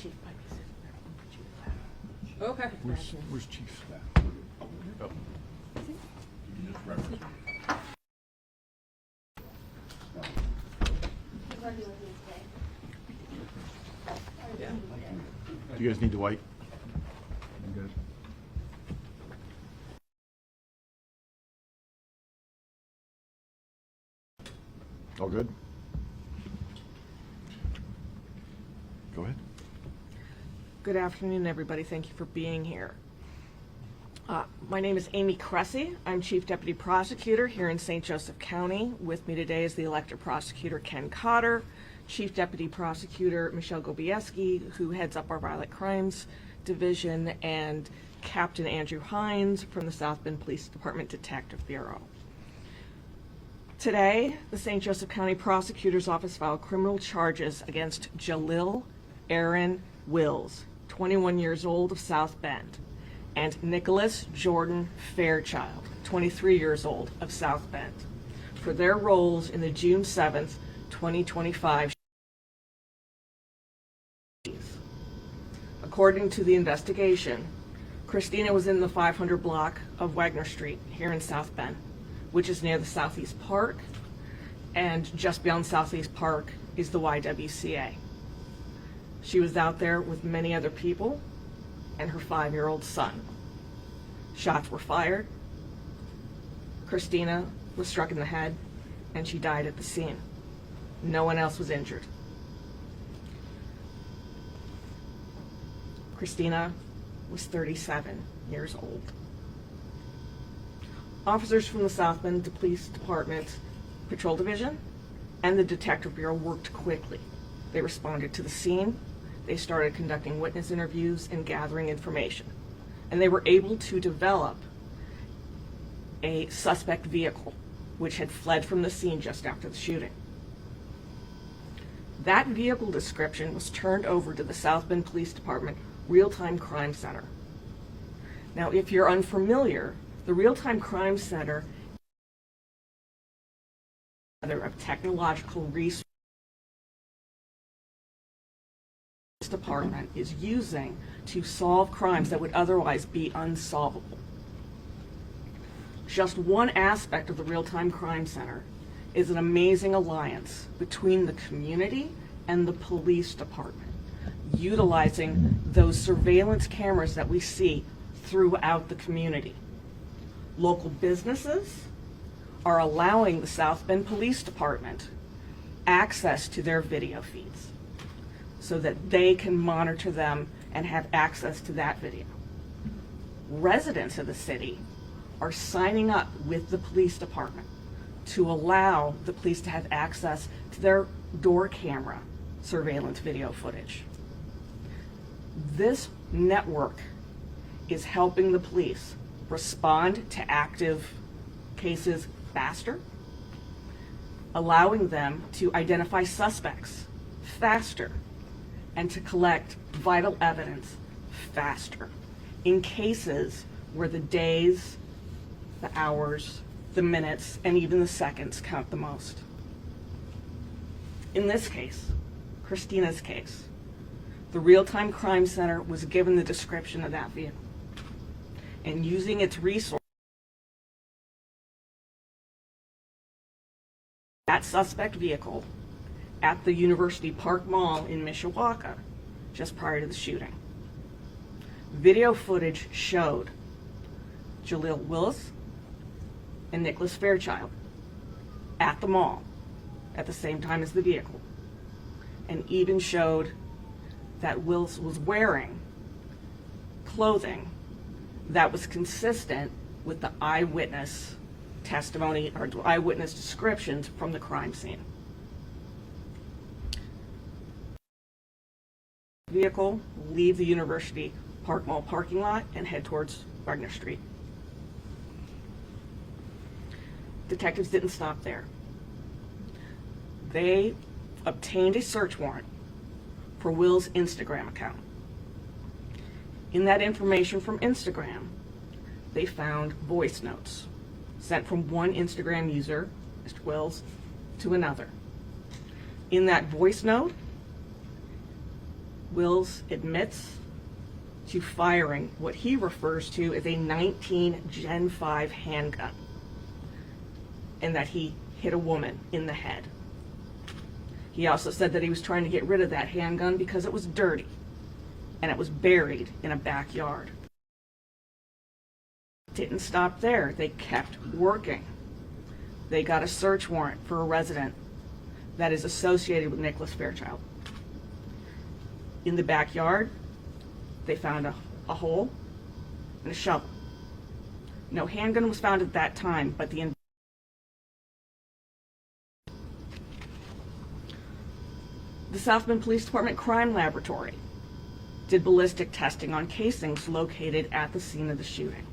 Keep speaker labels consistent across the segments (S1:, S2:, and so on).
S1: Chief might be sitting there.
S2: Okay.
S3: Where's Chief's staff? Oh.
S2: Yeah.
S3: Do you guys need the white? You guys? All good? Go ahead.
S1: Good afternoon, everybody. Thank you for being here. My name is Amy Cressy. I'm Chief Deputy Prosecutor here in St. Joseph County. With me today is the elected prosecutor, Ken Cotter, Chief Deputy Prosecutor Michelle Gobieski, who heads up our Violent Crimes Division, and Captain Andrew Hines from the South Bend Police Department Detective Bureau. Today, the St. Joseph County Prosecutor's Office filed criminal charges against Jalil Aaron Wills, 21 years old, of South Bend, and Nicholas Jordan Fairchild, 23 years old, of South Bend, for their roles in the June 7th, 2025 shootings. According to the investigation, Kristina was in the 500 block of Wagner Street here in South Bend, which is near the Southeast Park, and just beyond Southeast Park is the YWCA. She was out there with many other people and her 5-year-old son. Shots were fired. Kristina was struck in the head, and she died at the scene. No one else was injured. Kristina was 37 years old. Officers from the South Bend Police Department Patrol Division and the Detective Bureau worked quickly. They responded to the scene. They started conducting witness interviews and gathering information. And they were able to develop a suspect vehicle which had fled from the scene just after the shooting. That vehicle description was turned over to the South Bend Police Department Real-Time Crime Center. Now, if you're unfamiliar, the Real-Time Crime Center of technological resources department is using to solve crimes that would otherwise be unsolvable. Just one aspect of the Real-Time Crime Center is an amazing alliance between the community and the police department, utilizing those surveillance cameras that we see throughout the community. Local businesses are allowing the South Bend Police Department access to their video feeds so that they can monitor them and have access to that video. Residents of the city are signing up with the police department to allow the police to have access to their door camera surveillance video footage. This network is helping the police respond to active cases faster, allowing them to identify suspects faster, and to collect vital evidence faster in cases where the days, the hours, the minutes, and even the seconds count the most. In this case, Kristina's case, the Real-Time Crime Center was given the description of that vehicle, and using its resources, that suspect vehicle at the University Park Mall in Mishawaka just prior to the shooting. Video footage showed Jalil Wills and Nicholas Fairchild at the mall at the same time as the vehicle, and even showed that Wills was wearing clothing that was consistent with the eyewitness testimony or eyewitness descriptions from the crime scene. Vehicle leave the University Park Mall parking lot and head towards Wagner Street. Detectives didn't stop there. They obtained a search warrant for Will's Instagram account. In that information from Instagram, they found voice notes sent from one Instagram user, Mr. Wills, to another. In that voice note, Wills admits to firing what he refers to as a 19 Gen 5 handgun, and that he hit a woman in the head. He also said that he was trying to get rid of that handgun because it was dirty and it was buried in a backyard. Didn't stop there. They kept working. They got a search warrant for a resident that is associated with Nicholas Fairchild. In the backyard, they found a hole and a shovel. No handgun was found at that time, but the South Bend Police Department Crime Laboratory did ballistic testing on casings located at the scene of the shooting.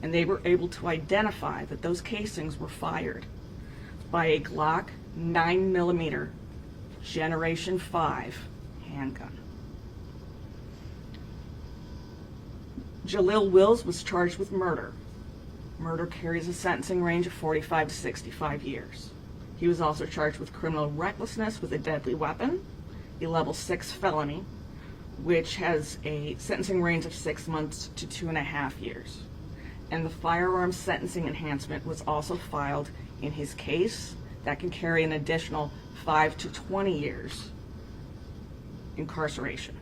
S1: And they were able to identify that those casings were fired by a Glock 9mm Generation 5 handgun. Jalil Wills was charged with murder. Murder carries a sentencing range of 45 to 65 years. He was also charged with criminal recklessness with a deadly weapon, a level 6 felony, which has a sentencing range of 6 months to 2.5 years. And the firearm sentencing enhancement was also filed in his case. That can carry an additional 5 to 20 years incarceration.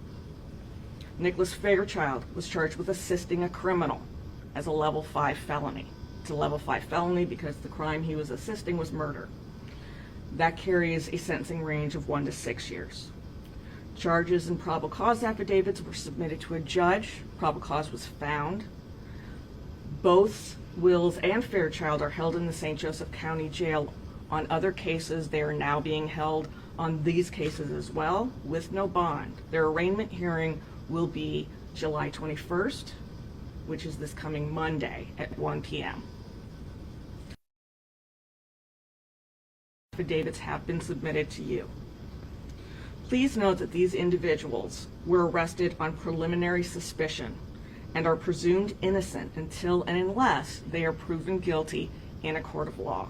S1: Nicholas Fairchild was charged with assisting a criminal as a level 5 felony. It's a level 5 felony because the crime he was assisting was murder. That carries a sentencing range of 1 to 6 years. Charges and probable cause affidavits were submitted to a judge. Probable cause was found. Both Wills and Fairchild are held in the St. Joseph County Jail on other cases. They are now being held on these cases as well with no bond. Their arraignment hearing will be July 21st, which is this coming Monday at 1 p.m. Affidavits have been submitted to you. Please note that these individuals were arrested on preliminary suspicion and are presumed innocent until and unless they are proven guilty in a court of law.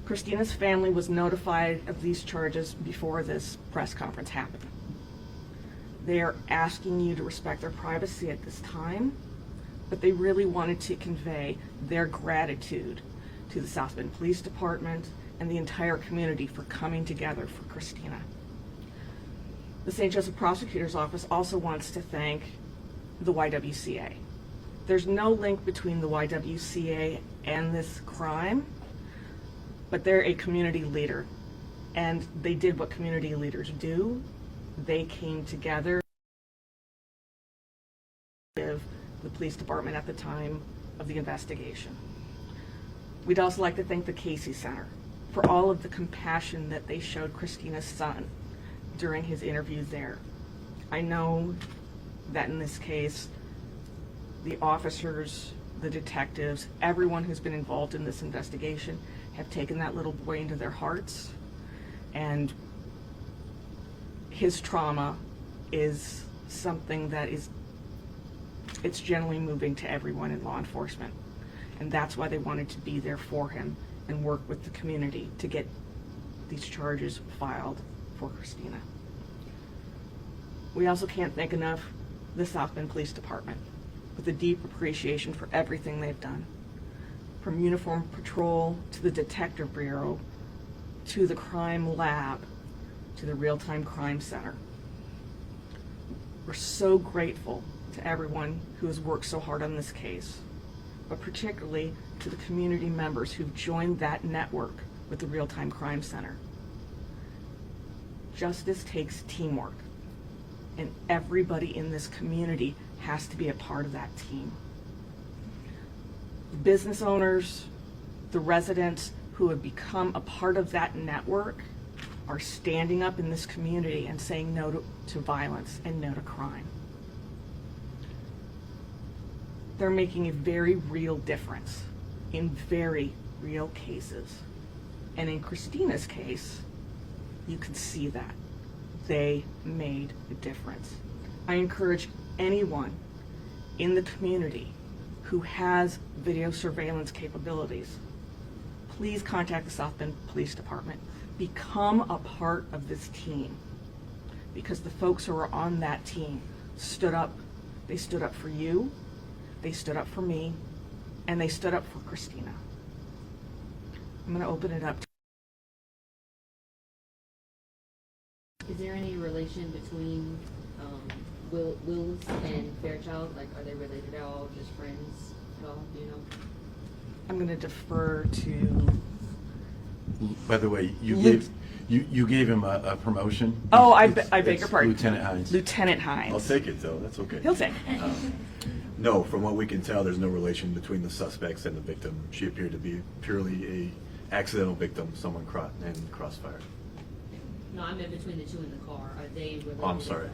S1: Kristina's family was notified of these charges before this press conference happened. They are asking you to respect their privacy at this time, but they really wanted to convey their gratitude to the South Bend Police Department and the entire community for coming together for Kristina. The St. Joseph Prosecutor's Office also wants to thank the YWCA. There's no link between the YWCA and this crime, but they're a community leader, and they did what community leaders do. They came together to give the police department at the time of the investigation. We'd also like to thank the Casey Center for all of the compassion that they showed Kristina's son during his interview there. I know that in this case, the officers, the detectives, everyone who's been involved in this investigation have taken that little boy into their hearts, and his trauma is something that it's generally moving to everyone in law enforcement. And that's why they wanted to be there for him and work with the community to get these charges filed for Kristina. We also can't thank enough the South Bend Police Department with a deep appreciation for everything they've done. From uniform patrol to the Detective Bureau to the crime lab to the real-time crime center. We're so grateful to everyone who has worked so hard on this case, but particularly to the community members who've joined that network with the Real-Time Crime Center. Justice takes teamwork, and everybody in this community has to be a part of that team. The business owners, the residents who have become a part of that network are standing up in this community and saying no to violence and no to crime. They're making a very real difference in very real cases. And in Kristina's case, you can see that. They made a difference. I encourage anyone in the community who has video surveillance capabilities, please contact the South Bend Police Department. Become a part of this team, because the folks who are on that team stood up. They stood up for you, they stood up for me, and they stood up for Kristina. I'm going to open it up.
S4: Is there any relation between Wills and Fairchild? Like, are they related at all? Just friends at all? Do you know?
S1: I'm going to defer to.
S3: By the way, you
S1: Lieutenant-
S3: gave him a promotion?
S1: Oh, I
S3: It's-
S1: beg your
S3: it's
S1: pardon.
S3: Lieutenant Hines.
S1: Lieutenant Hines.
S5: I'll take it though, that's okay.
S1: He'll take it.
S5: No, from what we can tell, there's no relation between the suspects and the victim. She appeared to be purely a accidental victim, someone and crossfire.
S4: No, I meant between the two in the car. Are they related?
S5: Oh, I'm sorry.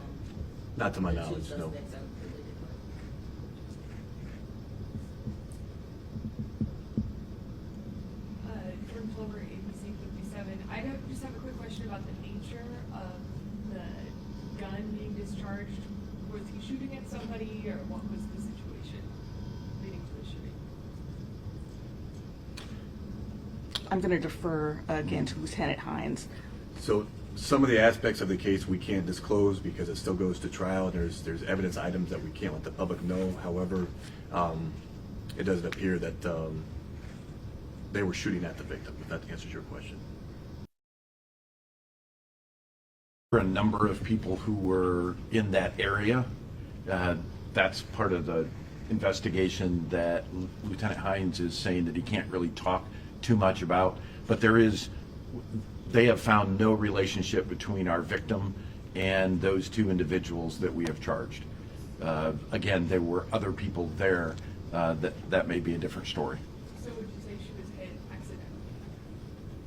S5: Not to my
S4: The two
S5: knowledge, no.
S4: suspects are related.
S2: Jordan Plover, ABC 57. Just have a quick question about the nature of the gun being discharged. Was he shooting at somebody, or what was the situation leading to the shooting?
S1: I'm going to defer again to Lieutenant Hines.
S5: So some of the aspects of the case we can't disclose because it still goes to trial. There's evidence items that we can't let the public know. However, it doesn't appear that they were shooting at the victim, if that answers your question.
S3: A number of people who were in that area. That's part of the investigation that Lieutenant Hines is saying that he can't really talk too much about. But they have found no relationship between our victim and those two individuals that we have charged. Again, there were other people there. That may be a different story.
S2: So would you say she was hit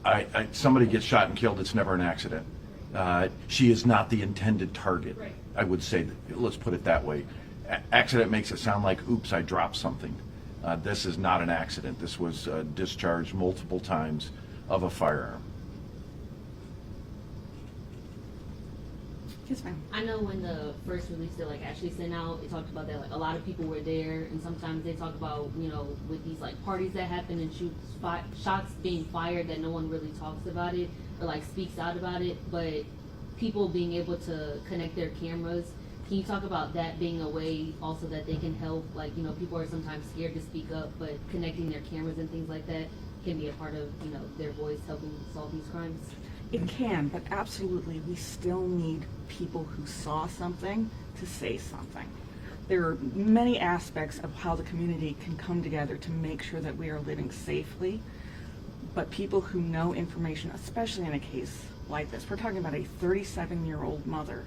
S2: accidentally?
S3: Somebody gets shot and killed, it's never an accident. She is not the intended target.
S2: Right.
S3: I would say, let's put it that way. Accident makes it sound like, oops, I dropped something. This is not an accident. This was discharged multiple times of a firearm.
S1: Yes, ma'am.
S4: I know when the first release that actually sent out, it talked about that a lot of people were there, and sometimes they talk about with these parties that happen and shots being fired that no one really talks about it or speaks out about it, but people being able to connect their cameras. Can you talk about that being a way also that they can help? People are sometimes scared to speak up, but connecting their cameras and things like that can be a part of their voice helping solve these crimes.
S1: It can, but absolutely, we still need people who saw something to say something. There are many aspects of how the community can come together to make sure that we are living safely, but people who know information, especially in a case like this, we're talking about a 37-year-old mother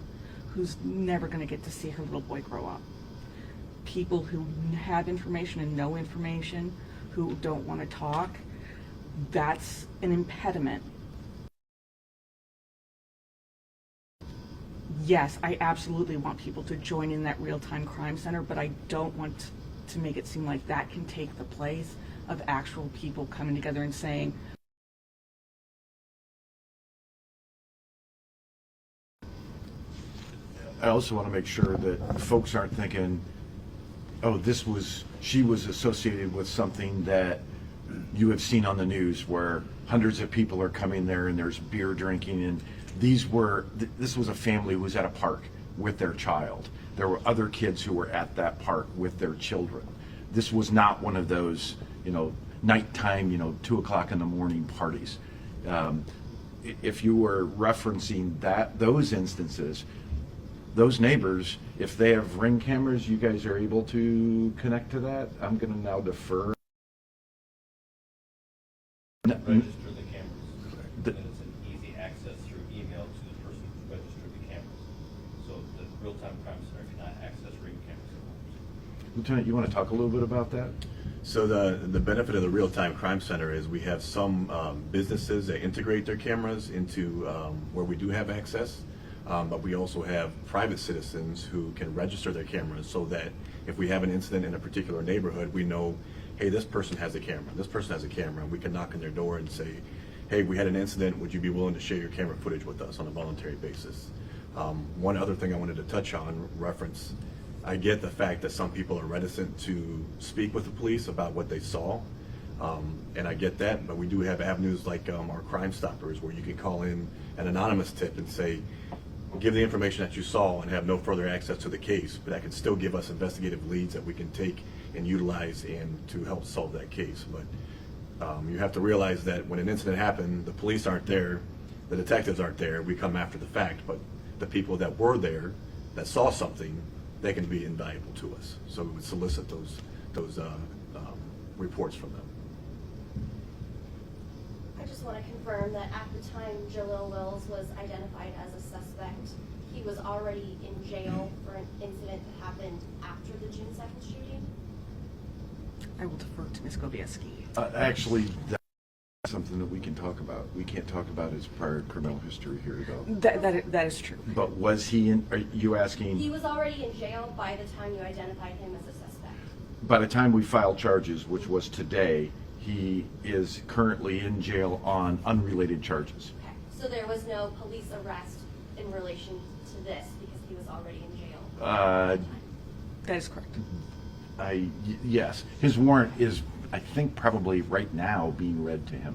S1: who's never going to get to see her little boy grow up. People who have information and know information, who don't want to talk, that's an impediment. Yes, I absolutely want people to join in that real-time crime center, but I don't want to make it seem like that can take the place of actual people coming together and saying,
S3: I also want to make sure that folks aren't thinking, oh, she was associated with something that you have seen on the news where hundreds of people are coming there and there's beer drinking, and this was a family who was at a park with their child. There were other kids who were at that park with their children. This was not one of those, nighttime, 2 o'clock in the morning parties. If you were referencing those instances, those neighbors, if they have Ring cameras, you guys are able to connect to that? I'm going to now defer.
S6: Register the cameras. And it's an easy access through email to the person who's registered the cameras. So the real-time crime center cannot access Ring cameras at homes.
S3: Lieutenant, you want to talk a little bit about that?
S5: So the benefit of the real-time crime center is we have some businesses that integrate their cameras into where we do have access, but we also have private citizens who can register their cameras so that if we have an incident in a particular neighborhood, we know, hey, this person has a camera, this person has a camera, and we can knock on their door and say, hey, we had an incident, would you be willing to share your camera footage with us on a voluntary basis? One other thing I wanted to touch on, I get the fact that some people are reticent to speak with the police about what they saw, And I get that, but we do have avenues like our Crime Stoppers, where you can call in an anonymous tip and say, give the information that you saw and have no further access to the case, but that can still give us investigative leads that we can take and utilize and to help solve that case. But you have to realize that when an incident happened, the police aren't there, the detectives aren't there, we come after the fact, but the people that were there, that saw something, they can be invaluable to us. So we would solicit those reports from them.
S7: I just want to confirm that at the time Jalil Wills was identified as a suspect, he was already in jail for an incident that happened after the June 2nd shooting?
S1: I will defer to Ms. Gobieski.
S3: Actually, that's something that we can talk about. We can't talk about his prior criminal history here, though.
S1: That is true.
S3: But was he in, are you asking?
S7: He was already in jail by the time you identified him as a suspect.
S3: By the time we filed charges, which was today, he is currently in jail on unrelated charges.
S7: Okay. So there was no police arrest in relation to this because he was already in jail at the time?
S1: That is correct.
S3: Yes, his warrant is, I think, probably right now being read to him.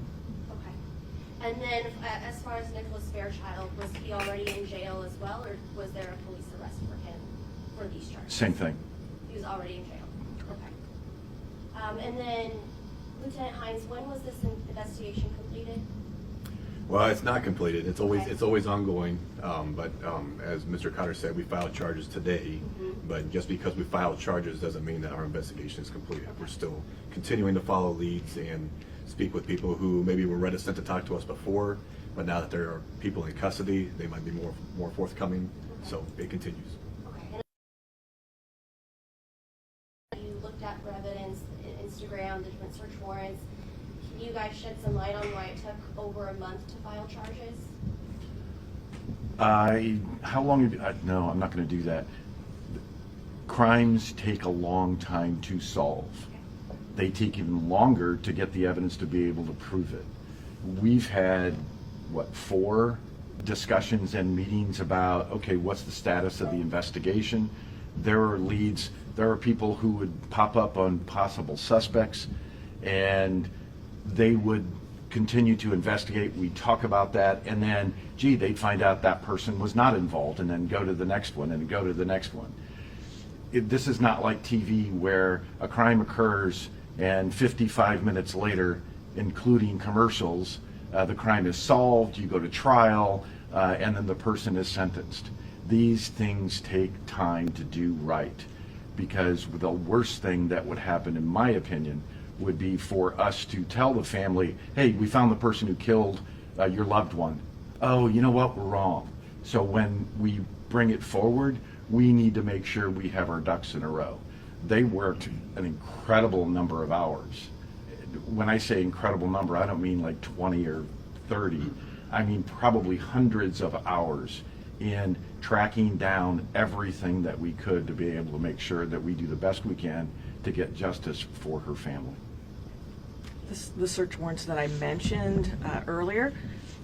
S7: Okay. And then as far as Nicholas Fairchild, was he already in jail as well, or was there a police arrest for him for these charges?
S3: Same thing.
S7: He was already in jail. Okay. And then Lieutenant Hines, when was this investigation completed?
S5: Well, it's not completed. It's always
S7: Okay.
S5: ongoing. But as Mr. Cotter said, we filed charges today.
S7: Mhm.
S5: But just because we filed charges doesn't mean that our investigation is completed. We're still continuing to follow leads and speak with people who maybe were reticent to talk to us before, but now that there are people in custody, they might be more forthcoming. So it continues.
S7: Okay. And you looked at the evidence, Instagram, the different search warrants. Can you guys shed some light on why it took over a month to file charges?
S3: How long have you, no, I'm not going to do that. Crimes take a long time to solve. They take even longer to get the evidence to be able to prove it. We've had, 4 discussions and meetings about, okay, what's the status of the investigation? There are leads, there are people who would pop up on possible suspects, and they would continue to investigate. We talk about that, and then, gee, they'd find out that person was not involved, and then go to the next one, and go to the next one. This is not like TV where a crime occurs and 55 minutes later, including commercials, the crime is solved, you go to trial, and then the person is sentenced. These things take time to do right, because the worst thing that would happen, in my opinion, would be for us to tell the family, hey, we found the person who killed your loved one. Oh, you know what, we're wrong. So when we bring it forward, we need to make sure we have our ducks in a row. They worked an incredible number of hours. When I say incredible number, I don't mean like 20 or 30. I mean probably hundreds of hours in tracking down everything that we could to be able to make sure that we do the best we can to get justice for her family.
S1: The search warrants that I mentioned earlier,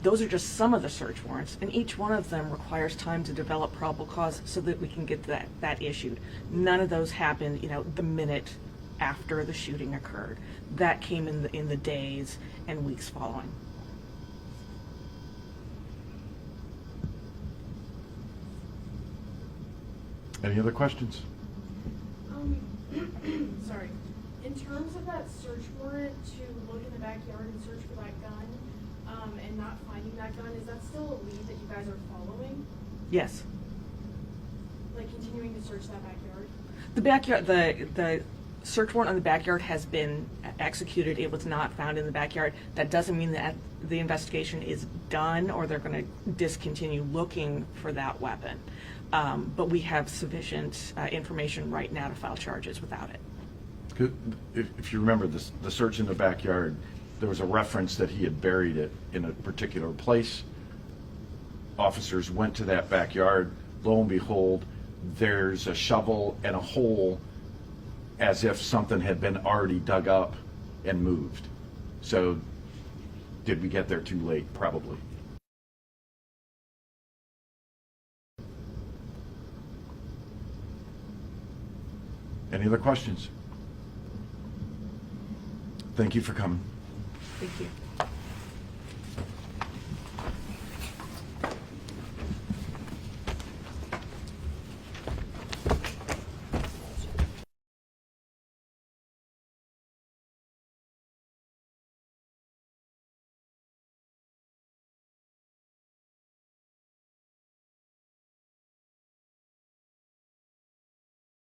S1: those are just some of the search warrants, and each one of them requires time to develop probable cause so that we can get that issued. None of those happened, the minute after the shooting occurred. That came in the days and weeks following.
S3: Any other questions?
S8: Sorry. In terms of that search warrant to look in the backyard and search for that gun, and not finding that gun, is that still a lead that you guys are following?
S1: Yes.
S8: Like continuing to search that backyard?
S1: The backyard, the search warrant on the backyard has been executed. It was not found in the backyard. That doesn't mean that the investigation is done or they're going to discontinue looking for that weapon. But we have sufficient information right now to file charges without it.
S3: If you remember the search in the backyard, there was a reference that he had buried it in a particular place. Officers went to that backyard. Lo and behold, there's a shovel and a hole as if something had been already dug up and moved. So did we get there too late? Probably. Any other questions? Thank you for coming.
S1: Thank you.